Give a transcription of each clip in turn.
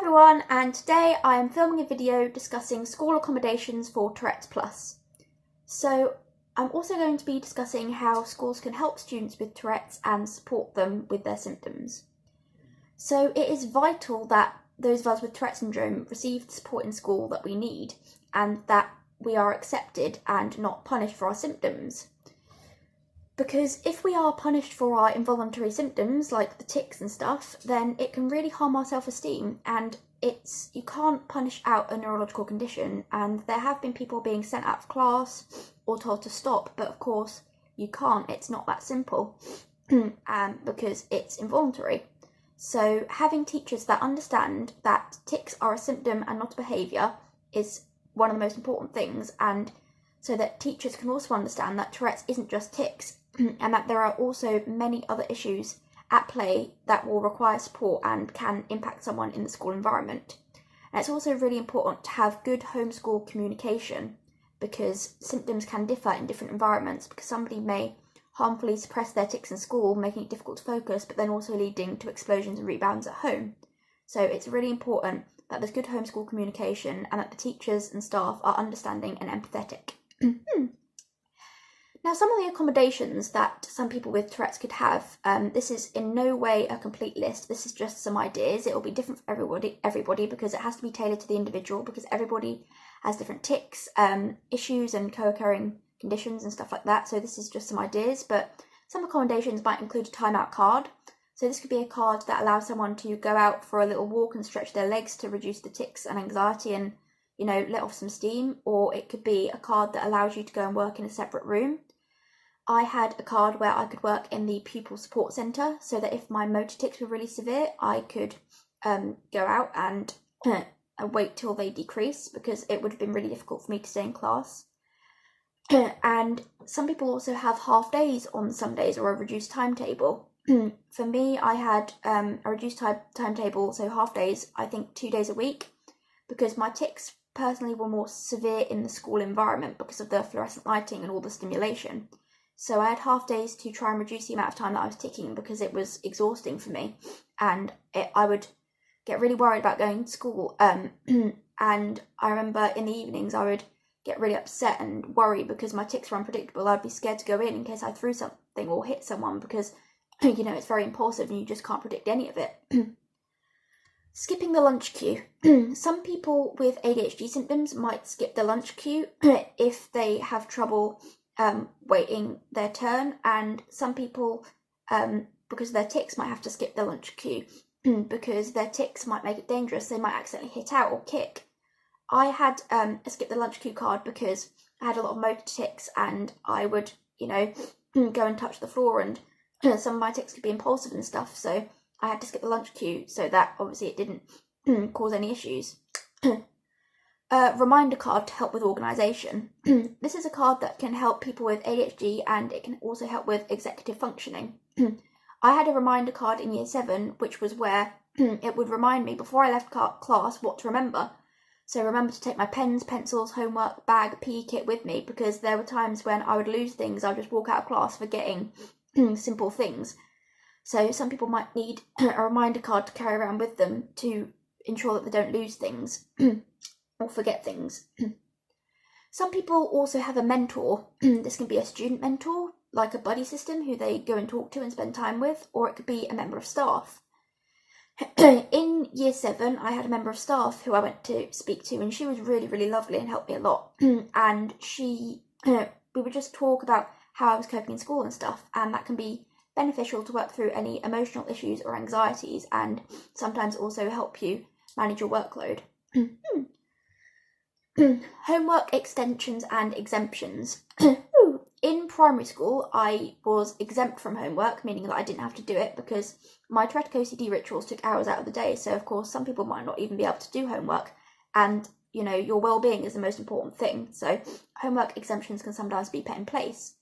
everyone, and today I am filming a video discussing school accommodations for Tourette's Plus. So I'm also going to be discussing how schools can help students with Tourette's and support them with their symptoms. So it is vital that those of us with Tourette syndrome receive the support in school that we need, and that we are accepted and not punished for our symptoms. Because if we are punished for our involuntary symptoms, like the tics and stuff, then it can really harm our self-esteem, and you can't punish out a neurological condition, and there have been people being sent out of class or told to stop, but of course you can't, it's not that simple, because it's involuntary. So having teachers that understand that tics are a symptom and not a behaviour is one of the most important things, and so that teachers can also understand that Tourette's isn't just tics, and that there are also many other issues at play that will require support and can impact someone in the school environment. And it's also really important to have good homeschool communication, because symptoms can differ in different environments, because somebody may harmfully suppress their tics in school, making it difficult to focus, but then also leading to explosions and rebounds at home. So it's really important that there's good homeschool communication and that the teachers and staff are understanding and empathetic. Now, some of the accommodations that some people with Tourette's could have, this is in no way a complete list, this is just some ideas. It will be different for everybody because it has to be tailored to the individual, because everybody has different tics, issues and co-occurring conditions and stuff like that. So this is just some ideas, but some accommodations might include a timeout card. So this could be a card that allows someone to go out for a little walk and stretch their legs to reduce the tics and anxiety and, you know, let off some steam. Or it could be a card that allows you to go and work in a separate room. I had a card where I could work in the pupil support centre, so that if my motor tics were really severe, I could go out and wait till they decrease, because it would have been really difficult for me to stay in class. And some people also have half days on some days, or a reduced timetable. For me, I had a reduced timetable, so half days, I think 2 days a week, because my tics personally were more severe in the school environment because of the fluorescent lighting and all the stimulation. So I had half days to try and reduce the amount of time that I was ticking, because it was exhausting for me, and I would get really worried about going to school. And I remember in the evenings I would get really upset and worry because my tics were unpredictable. I'd be scared to go in case I threw something or hit someone, because, you know, it's very impulsive and you just can't predict any of it. Skipping the lunch queue. Some people with ADHD symptoms might skip the lunch queue if they have trouble waiting their turn, and some people, because of their tics, might have to skip the lunch queue because their tics might make it dangerous. They might accidentally hit out or kick. I had a skip the lunch queue card because I had a lot of motor tics, and I would, you know, go and touch the floor, and some of my tics could be impulsive and stuff, so I had to skip the lunch queue so that obviously it didn't cause any issues. Reminder card to help with organisation. This is a card that can help people with ADHD, and it can also help with executive functioning. I had a reminder card in year 7, which was where it would remind me before I left class what to remember. So remember to take my pens, pencils, homework, bag, PE kit with me, because there were times when I would lose things. I would just walk out of class forgetting simple things. So some people might need a reminder card to carry around with them to ensure that they don't lose things or forget things. Some people also have a mentor. This can be a student mentor, like a buddy system who they go and talk to and spend time with, or it could be a member of staff. In year 7, I had a member of staff who I went to speak to, and she was really, really lovely and helped me a lot. And we would just talk about how I was coping in school and stuff, and that can be beneficial to work through any emotional issues or anxieties, and sometimes also help you manage your workload. Homework extensions and exemptions. In primary school, I was exempt from homework, meaning that I didn't have to do it because my Tourette OCD rituals took hours out of the day. So of course, some people might not even be able to do homework, and you know, your well-being is the most important thing. So homework exemptions can sometimes be put in place.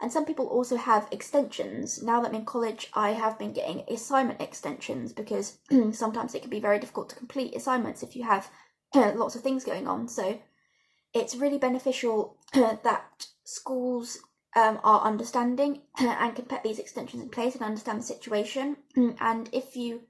And some people also have extensions. Now that I'm in college, I have been getting assignment extensions, because sometimes it can be very difficult to complete assignments if you have lots of things going on. So it's really beneficial that schools are understanding and can put these extensions in place and understand the situation. And if you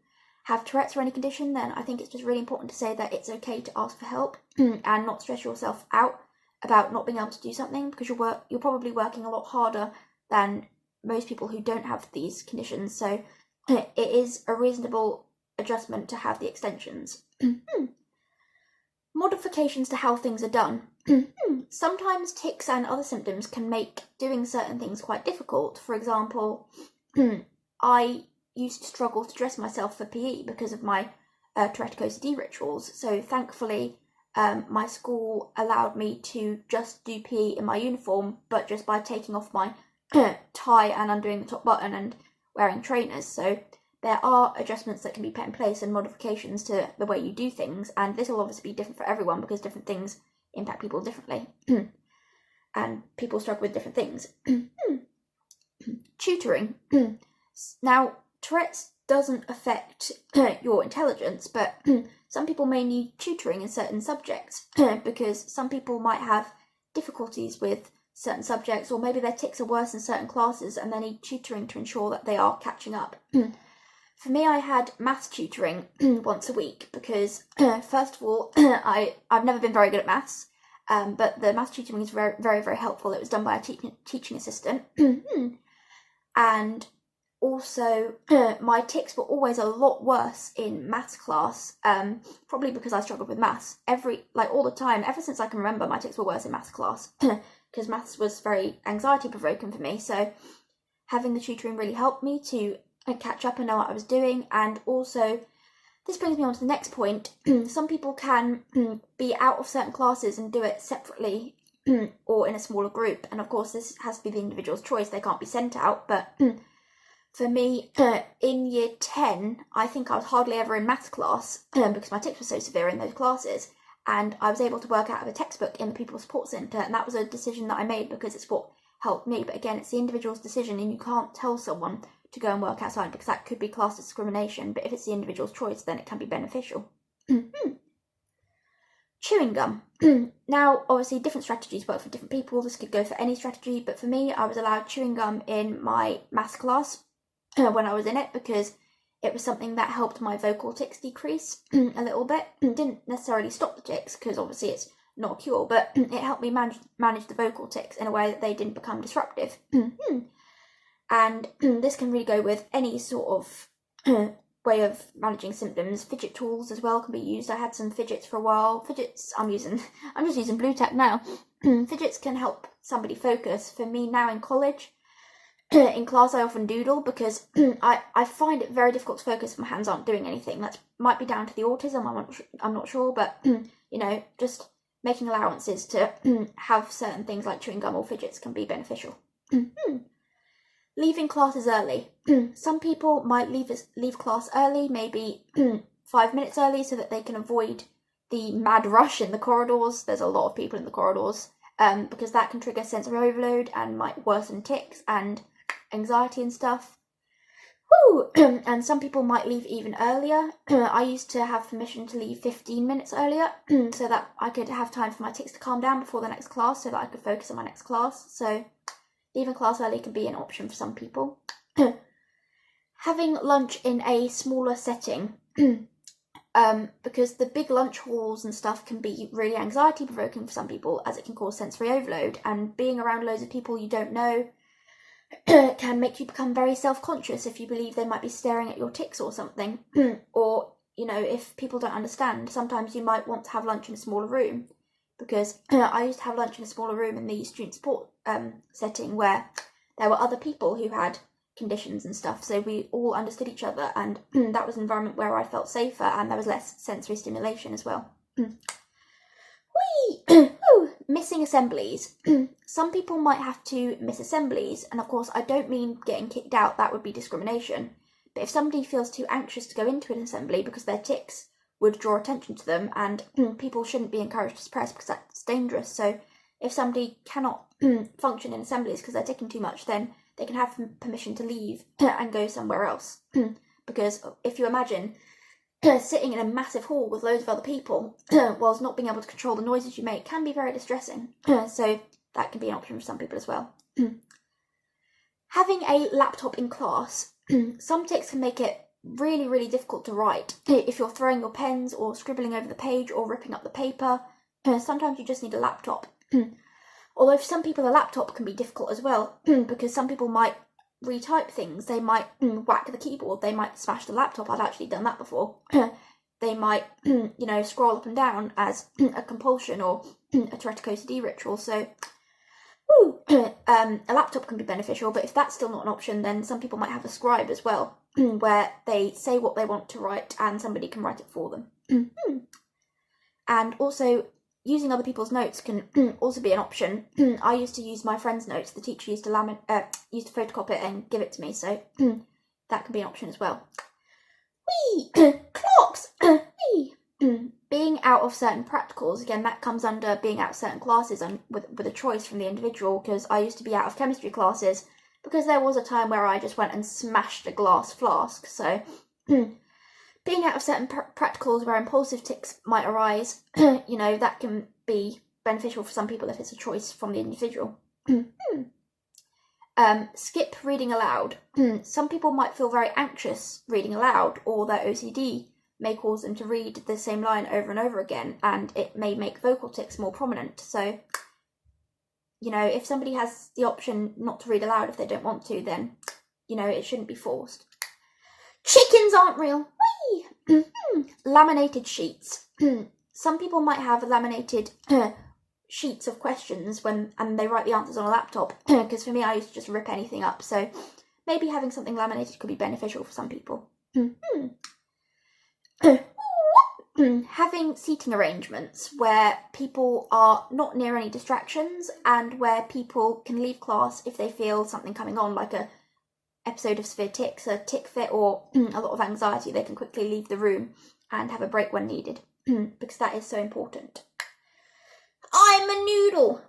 have Tourette's or any condition, then I think it's just really important to say that it's okay to ask for help and not stress yourself out about not being able to do something, because you're probably working a lot harder than most people who don't have these conditions. So it is a reasonable adjustment to have the extensions. Modifications to how things are done. Sometimes tics and other symptoms can make doing certain things quite difficult. For example, I used to struggle to dress myself for PE because of my Tourette OCD rituals. So thankfully, my school allowed me to just do PE in my uniform, but just by taking off my tie and undoing the top button and wearing trainers. So there are adjustments that can be put in place and modifications to the way you do things, and this will obviously be different for everyone because different things impact people differently and people struggle with different things. Tutoring. Now, Tourette's doesn't affect your intelligence, but some people may need tutoring in certain subjects because some people might have difficulties with certain subjects, or maybe their tics are worse in certain classes and they need tutoring to ensure that they are catching up. For me, I had maths tutoring once a week because, first of all, I've never been very good at maths, but the maths tutoring is very, very, very helpful. It was done by a teaching assistant. And also, my tics were always a lot worse in maths class, probably because I struggled with maths. All the time, ever since I can remember, my tics were worse in maths class because maths was very anxiety-provoking for me. So having the tutoring really helped me to catch up and know what I was doing. And also, this brings me on to the next point. Some people can be out of certain classes and do it separately or in a smaller group, and of course this has to be the individual's choice. They can't be sent out, but for me, in year 10, I think I was hardly ever in maths class because my tics were so severe in those classes, and I was able to work out of a textbook in the Pupil Support Centre, and that was a decision that I made because it's what helped me. But again, it's the individual's decision, and you can't tell someone to go and work outside because that could be classed as discrimination, but if it's the individual's choice, then it can be beneficial. Chewing gum. Now, obviously, different strategies work for different people. This could go for any strategy, but for me, I was allowed chewing gum in my maths class when I was in it because it was something that helped my vocal tics decrease a little bit. It didn't necessarily stop the tics because obviously it's not a cure, but it helped me manage the vocal tics in a way that they didn't become disruptive. And this can really go with any sort of way of managing symptoms. Fidget tools as well can be used. I had some fidgets for a while. Fidgets, I'm just using blue tack now. Fidgets can help somebody focus. For me now in college, in class I often doodle because I find it very difficult to focus if my hands aren't doing anything. That might be down to the autism, I'm not sure, but just making allowances to have certain things like chewing gum or fidgets can be beneficial. Leaving classes early. Some people might leave class early, maybe 5 minutes early, so that they can avoid the mad rush in the corridors. There's a lot of people in the corridors, because that can trigger sensory overload and might worsen tics and anxiety and stuff. And some people might leave even earlier. I used to have permission to leave 15 minutes earlier so that I could have time for my tics to calm down before the next class so that I could focus on my next class. So leaving class early can be an option for some people. Having lunch in a smaller setting, because the big lunch halls and stuff can be really anxiety provoking for some people, as it can cause sensory overload, and being around loads of people you don't know can make you become very self-conscious if you believe they might be staring at your tics or something. Or, if people don't understand, sometimes you might want to have lunch in a smaller room, because I used to have lunch in a smaller room in the student support setting where there were other people who had conditions and stuff, so we all understood each other, and that was an environment where I felt safer and there was less sensory stimulation as well. Missing assemblies. Some people might have to miss assemblies, and of course I don't mean getting kicked out, that would be discrimination, but if somebody feels too anxious to go into an assembly because their tics would draw attention to them, and people shouldn't be encouraged to suppress because that's dangerous. So if somebody cannot function in assemblies because they're ticking too much, then they can have permission to leave and go somewhere else. Because if you imagine sitting in a massive hall with loads of other people whilst not being able to control the noises you make can be very distressing. So that can be an option for some people as well. Having a laptop in class. Some tics can make it really, really difficult to write. If you're throwing your pens or scribbling over the page or ripping up the paper, sometimes you just need a laptop. Although for some people a laptop can be difficult as well, because some people might retype things. They might whack the keyboard, they might smash the laptop. I've actually done that before. They might, scroll up and down as a compulsion or a Tourette OCD ritual. So, a laptop can be beneficial, but if that's still not an option, then some people might have a scribe as well, where they say what they want to write and somebody can write it for them. And also, using other people's notes can also be an option. I used to use my friend's notes. The teacher used to photocopy it and give it to me, so that can be an option as well. Clocks! Being out of certain practicals, again, that comes under being out of certain classes and with a choice from the individual, because I used to be out of chemistry classes because there was a time where I just went and smashed a glass flask. So being out of certain practicals where impulsive tics might arise, that can be beneficial for some people if it's a choice from the individual. Skip reading aloud. Some people might feel very anxious reading aloud, or their OCD may cause them to read the same line over and over again, and it may make vocal tics more prominent. So, if somebody has the option not to read aloud if they don't want to, then, it shouldn't be forced. Chickens aren't real. Laminated sheets. Some people might have laminated sheets of questions and they write the answers on a laptop, because for me, I used to just rip anything up. So maybe having something laminated could be beneficial for some people. Having seating arrangements where people are not near any distractions and where people can leave class if they feel something coming on, like a episode of severe tics, a tic fit, or a lot of anxiety. They can quickly leave the room and have a break when needed, because that is so important. I'm a noodle.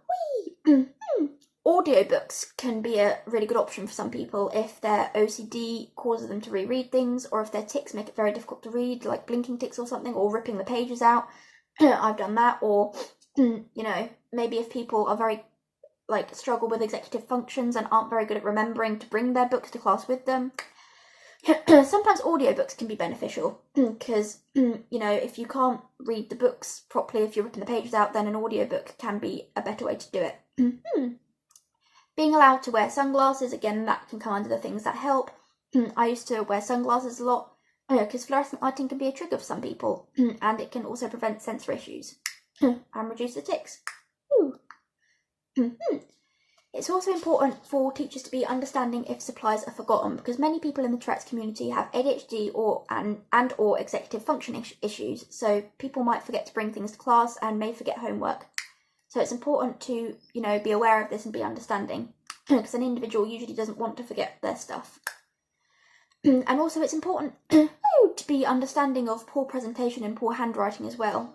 Audiobooks can be a really good option for some people if their OCD causes them to reread things, or if their tics make it very difficult to read, like blinking tics or something, or ripping the pages out. I've done that. Or, maybe if people are very, struggle with executive functions and aren't very good at remembering to bring their books to class with them. Sometimes audiobooks can be beneficial, because, if you can't read the books properly, if you're ripping the pages out, then an audiobook can be a better way to do it. Being allowed to wear sunglasses, again, that can come under the things that help. I used to wear sunglasses a lot, because fluorescent lighting can be a trigger for some people, and it can also prevent sensory issues and reduce the tics. It's also important for teachers to be understanding if supplies are forgotten, because many people in the Tourette's community have ADHD or executive function issues, so people might forget to bring things to class and may forget homework. So it's important to, be aware of this and be understanding, because an individual usually doesn't want to forget their stuff. And also it's important to be understanding of poor presentation and poor handwriting as well.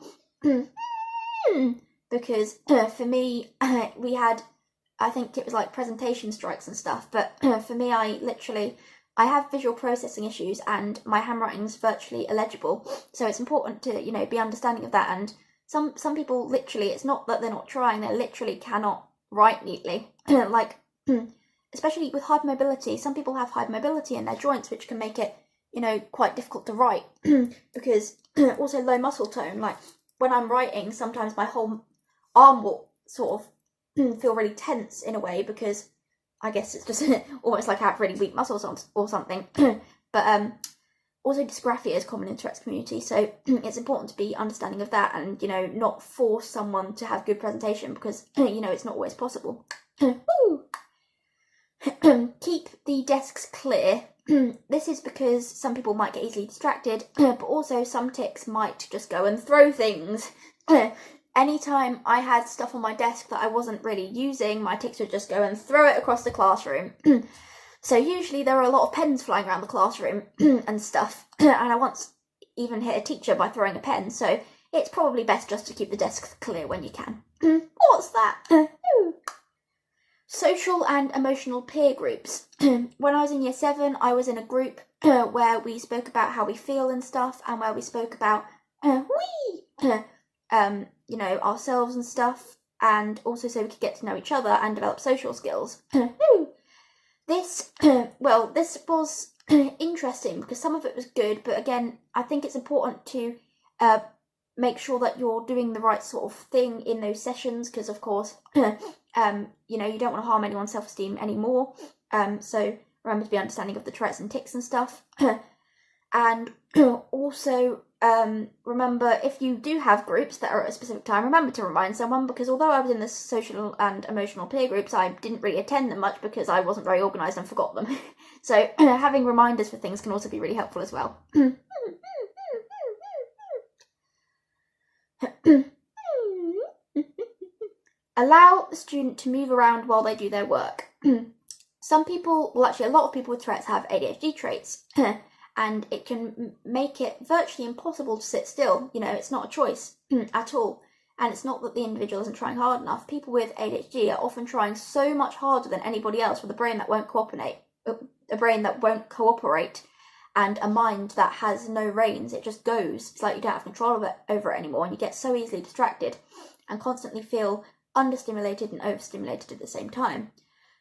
Because for me, we had, I think it was like presentation strikes and stuff, but for me, I have visual processing issues and my handwriting's virtually illegible. So it's important to, be understanding of that. And some people literally, it's not that they're not trying, they literally cannot write neatly. Especially with hypermobility, some people have hypermobility in their joints, which can make it, quite difficult to write. Because also low muscle tone, like when I'm writing, sometimes my whole arm will sort of feel really tense in a way, because I guess it's just almost like I have really weak muscles or something. But also dysgraphia is common in the Tourette's community, so it's important to be understanding of that and, not force someone to have good presentation, because, it's not always possible. Keep the desks clear. This is because some people might get easily distracted, but also some tics might just go and throw things. Anytime I had stuff on my desk that I wasn't really using, my tics would just go and throw it across the classroom. So usually there are a lot of pens flying around the classroom and stuff, and I once even hit a teacher by throwing a pen, so it's probably best just to keep the desks clear when you can. What's that? Social and emotional peer groups. When I was in year 7, I was in a group where we spoke about how we feel and stuff, and where we spoke about ourselves and stuff, and also so we could get to know each other and develop social skills. This was interesting because some of it was good, but again, I think it's important to make sure that you're doing the right sort of thing in those sessions, because of course, you know, you don't want to harm anyone's self-esteem anymore. So remember to be understanding of the Tourette's and tics and stuff. And also remember, if you do have groups that are at a specific time, remember to remind someone, because although I was in the social and emotional peer groups, I didn't really attend them much because I wasn't very organised and forgot them. So having reminders for things can also be really helpful as well. Allow the student to move around while they do their work. Some people, well actually a lot of people with Tourette's have ADHD traits, and it can make it virtually impossible to sit still. You know, it's not a choice at all. And it's not that the individual isn't trying hard enough. People with ADHD are often trying so much harder than anybody else with a brain that won't cooperate, and a mind that has no reins. It just goes. It's like you don't have control over it anymore, and you get so easily distracted and constantly feel understimulated and overstimulated at the same time.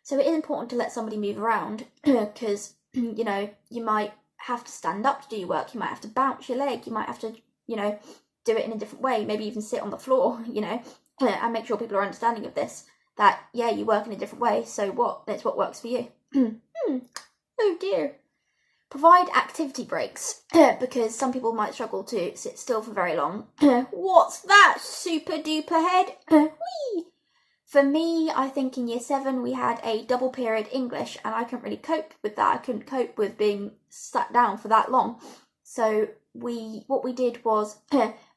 So it is important to let somebody move around, because, you know, you might have to stand up to do your work, you might have to bounce your leg, you might have to, you know, do it in a different way, maybe even sit on the floor, you know, and make sure people are understanding of this, that, yeah, you work in a different way, so what? It's what works for you. Oh dear. Provide activity breaks, because some people might struggle to sit still for very long. What's that, super duper head? Whee! For me, I think in year 7 we had a double period English, and I couldn't really cope with that. I couldn't cope with being sat down for that long. So what we did was,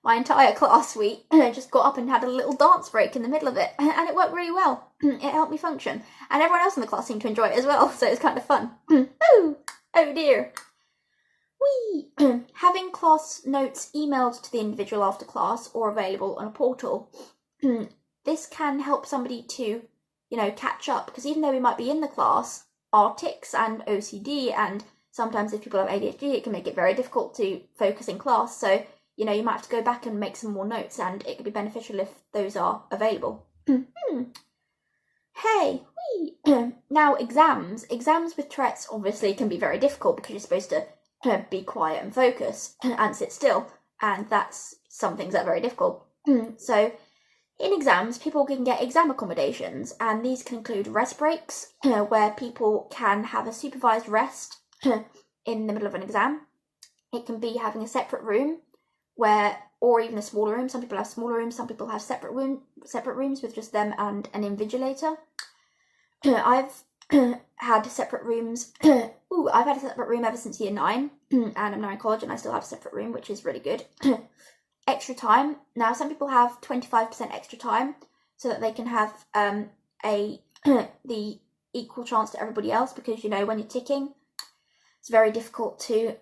my entire class, we just got up and had a little dance break in the middle of it, and it worked really well. It helped me function, and everyone else in the class seemed to enjoy it as well, so it's kind of fun. Oh dear. Having class notes emailed to the individual after class or available on a portal. This can help somebody to, you know, catch up, because even though we might be in the class, our tics and OCD, and sometimes if people have ADHD, it can make it very difficult to focus in class. So, you know, you might have to go back and make some more notes, and it could be beneficial if those are available. Hey, now exams with Tourette's obviously can be very difficult, because you're supposed to be quiet and focus and sit still, and that's some things that are very difficult. So in exams, people can get exam accommodations, and these can include rest breaks, where people can have a supervised rest in the middle of an exam. It can be having a separate room, or even a smaller room. Some people have smaller rooms, some people have separate rooms with just them and an invigilator. I've had separate rooms. I've had a separate room ever since year 9, and I'm now in college and I still have a separate room, which is really good. Extra time. Now, some people have 25% extra time so that they can have the equal chance to everybody else, because, you know, when you're ticking, it's very difficult to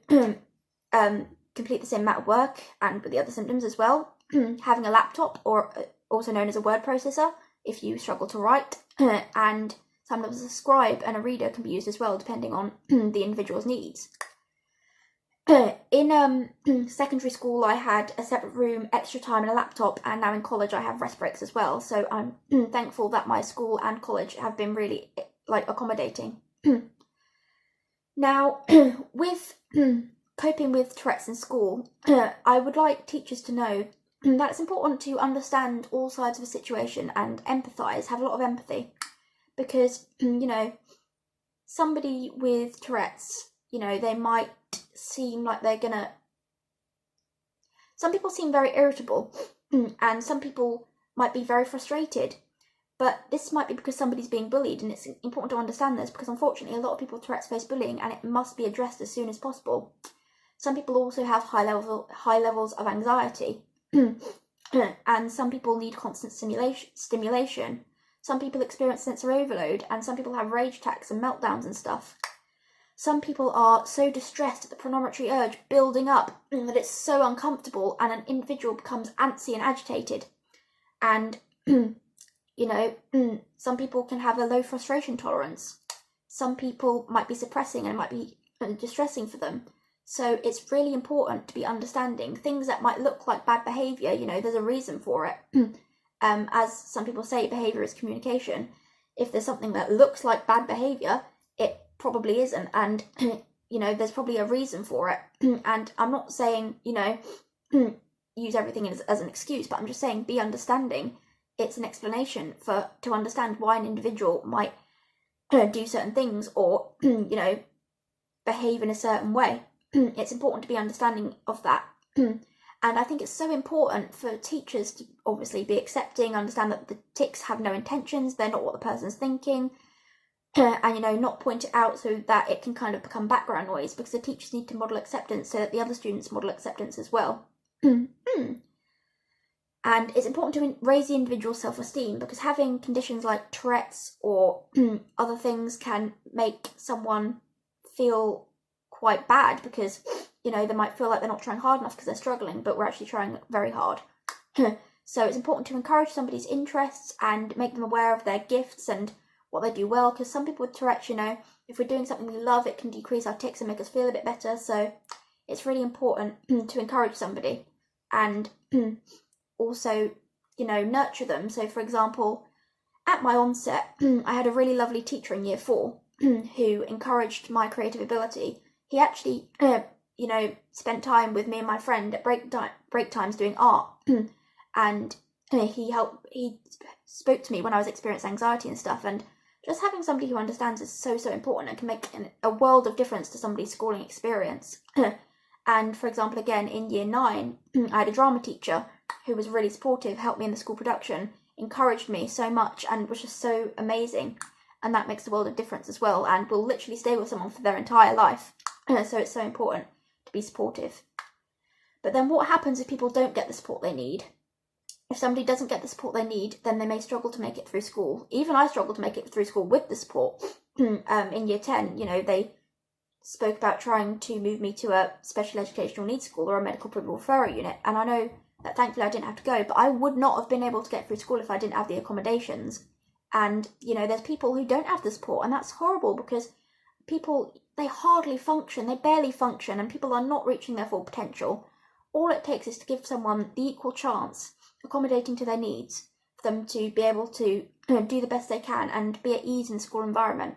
complete the same amount of work, and with the other symptoms as well. Having a laptop, or also known as a word processor, if you struggle to write, and sometimes a scribe and a reader can be used as well, depending on the individual's needs. In secondary school, I had a separate room, extra time, and a laptop, and now in college I have rest breaks as well. So I'm thankful that my school and college have been really, like, accommodating. Now, with coping with Tourette's in school, I would like teachers to know that it's important to understand all sides of a situation and empathise, have a lot of empathy, because, you know, somebody with Tourette's, you know, they might seem like they're gonna... Some people seem very irritable, and some people might be very frustrated, but this might be because somebody's being bullied, and it's important to understand this, because unfortunately a lot of people with Tourette's face bullying, and it must be addressed as soon as possible. Some people also have high levels of anxiety, and some people need constant stimulation. Some people experience sensory overload, and some people have rage attacks and meltdowns and stuff. Some people are so distressed at the premonitory urge building up that it's so uncomfortable, and an individual becomes antsy and agitated. And, you know, some people can have a low frustration tolerance. Some people might be suppressing, and it might be distressing for them. So it's really important to be understanding things that might look like bad behaviour. You know, there's a reason for it. As some people say, behaviour is communication. If there's something that looks like bad behaviour, it probably isn't. And you know, there's probably a reason for it. And I'm not saying, you know, use everything as an excuse, but I'm just saying be understanding. It's an explanation to understand why an individual might do certain things or, you know, behave in a certain way. It's important to be understanding of that. And I think it's so important for teachers to obviously be accepting, understand that the tics have no intentions, they're not what the person's thinking, and, you know, not point it out so that it can kind of become background noise, because the teachers need to model acceptance so that the other students model acceptance as well. And it's important to raise the individual's self-esteem, because having conditions like Tourette's or other things can make someone feel quite bad, because, you know, they might feel like they're not trying hard enough because they're struggling, but we're actually trying very hard. So it's important to encourage somebody's interests and make them aware of their gifts and what they do well, because some people with Tourette's, you know, if we're doing something we love, it can decrease our tics and make us feel a bit better. So it's really important to encourage somebody and also, you know, nurture them. So, for example, at my onset, I had a really lovely teacher in year 4 who encouraged my creative ability. He actually, you know, spent time with me and my friend at break times doing art, and he spoke to me when I was experiencing anxiety and stuff, and just having somebody who understands is so important and can make a world of difference to somebody's schooling experience. And, for example, again, in year 9, I had a drama teacher who was really supportive, helped me in the school production, encouraged me so much, and was just so amazing. And that makes a world of difference as well, and will literally stay with someone for their entire life. So it's so important to be supportive. But then what happens if people don't get the support they need? If somebody doesn't get the support they need, then they may struggle to make it through school. Even I struggled to make it through school with the support. In year 10, you know, they spoke about trying to move me to a special educational needs school or a medical privilege referral unit, and I know that thankfully I didn't have to go, but I would not have been able to get through school if I didn't have the accommodations. And, you know, there's people who don't have the support, and that's horrible, because people, they hardly function, they barely function, and people are not reaching their full potential. All it takes is to give someone the equal chance, accommodating to their needs, for them to be able to do the best they can and be at ease in the school environment.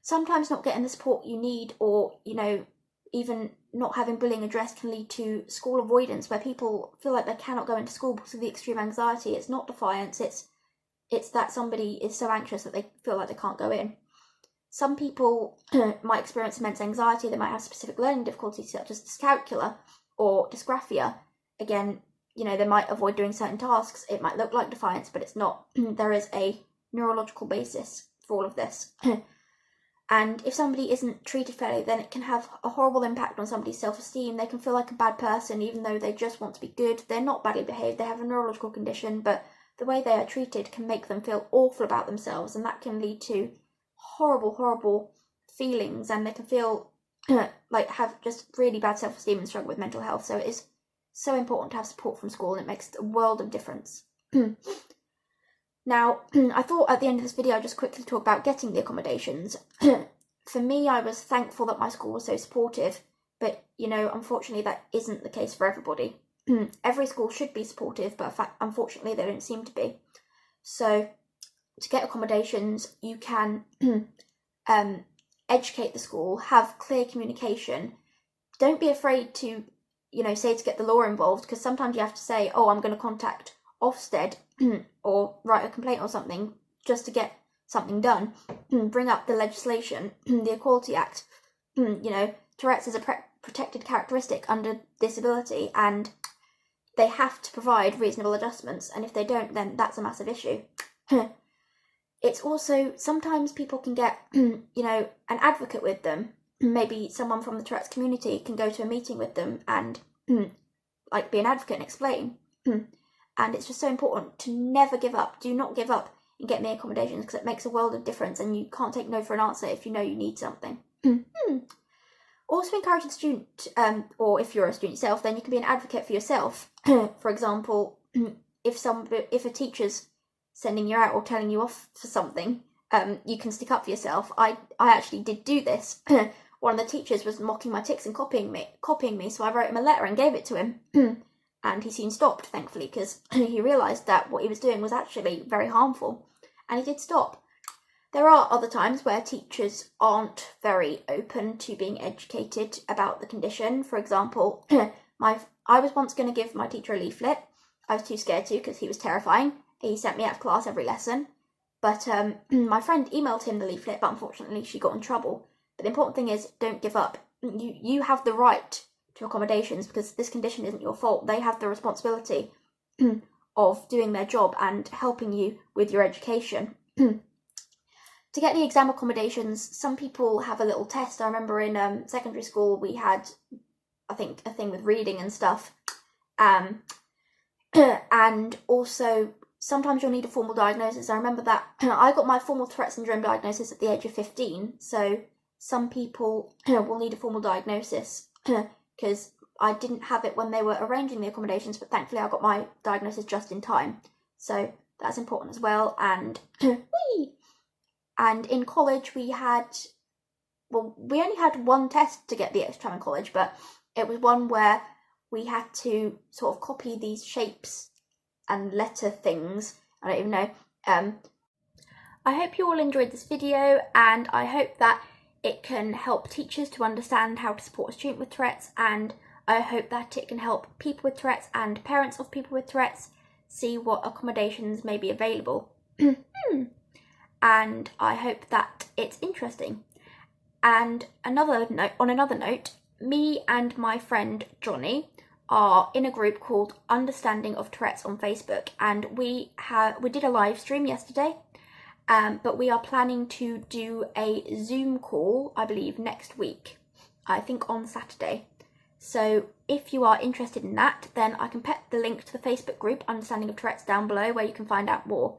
Sometimes not getting the support you need, or, you know, even not having bullying addressed, can lead to school avoidance, where people feel like they cannot go into school because of the extreme anxiety. It's not defiance, it's that somebody is so anxious that they feel like they can't go in. Some people might experience immense anxiety. They might have specific learning difficulties such as dyscalculia or dysgraphia. Again, you know, they might avoid doing certain tasks. It might look like defiance, but it's not. There is a neurological basis for all of this. And if somebody isn't treated fairly, then it can have a horrible impact on somebody's self-esteem. They can feel like a bad person, even though they just want to be good. They're not badly behaved. They have a neurological condition, but the way they are treated can make them feel awful about themselves, and that can lead to horrible, horrible feelings, and they can feel like have just really bad self-esteem and struggle with mental health. So it is so important to have support from school, and it makes a world of difference. Now, I thought at the end of this video I'd just quickly talk about getting the accommodations. For me, I was thankful that my school was so supportive, but, you know, unfortunately that isn't the case for everybody. Every school should be supportive, but unfortunately they don't seem to be. So to get accommodations, you can educate the school, have clear communication. Don't be afraid to, you know, say to get the law involved, because sometimes you have to say, oh, I'm going to contact Ofsted or write a complaint or something just to get something done. Bring up the legislation, the Equality Act. You know, Tourette's is a protected characteristic under disability, and they have to provide reasonable adjustments, and if they don't, then that's a massive issue. It's also, sometimes people can get, you know, an advocate with them. Maybe someone from the Tourette's community can go to a meeting with them and, like, be an advocate and explain. And it's just so important to never give up. Do not give up and get me accommodations, because it makes a world of difference, and you can't take no for an answer if you know you need something. Also encourage the student, or if you're a student yourself, then you can be an advocate for yourself. For example, if a teacher's sending you out or telling you off for something, you can stick up for yourself. I actually did do this. One of the teachers was mocking my tics and copying me, so I wrote him a letter and gave it to him. And he soon stopped, thankfully, because he realised that what he was doing was actually very harmful, and he did stop. There are other times where teachers aren't very open to being educated about the condition. For example, I was once going to give my teacher a leaflet. I was too scared to because he was terrifying. He sent me out of class every lesson. But my friend emailed him the leaflet, but unfortunately she got in trouble. But the important thing is, don't give up. You have the right to accommodations because this condition isn't your fault. They have the responsibility of doing their job and helping you with your education. To get the exam accommodations, some people have a little test. I remember in secondary school we had, I think, a thing with reading and stuff. And also, sometimes you'll need a formal diagnosis. I remember that I got my formal Tourette syndrome diagnosis at the age of 15. So some people will need a formal diagnosis because I didn't have it when they were arranging the accommodations, but thankfully I got my diagnosis just in time. So that's important as well. And And in college we only had one test to get the extra time in college, but it was one where we had to sort of copy these shapes and letter things. I don't even know. I hope you all enjoyed this video, and I hope that it can help teachers to understand how to support a student with Tourette's, and I hope that it can help people with Tourette's and parents of people with Tourette's see what accommodations may be available. And I hope that it's interesting. And on another note, me and my friend Johnny are in a group called Understanding of Tourette's on Facebook, and we did a live stream yesterday, but we are planning to do a Zoom call, I believe, next week, I think on Saturday. So if you are interested in that, then I can put the link to the Facebook group Understanding of Tourette's down below where you can find out more.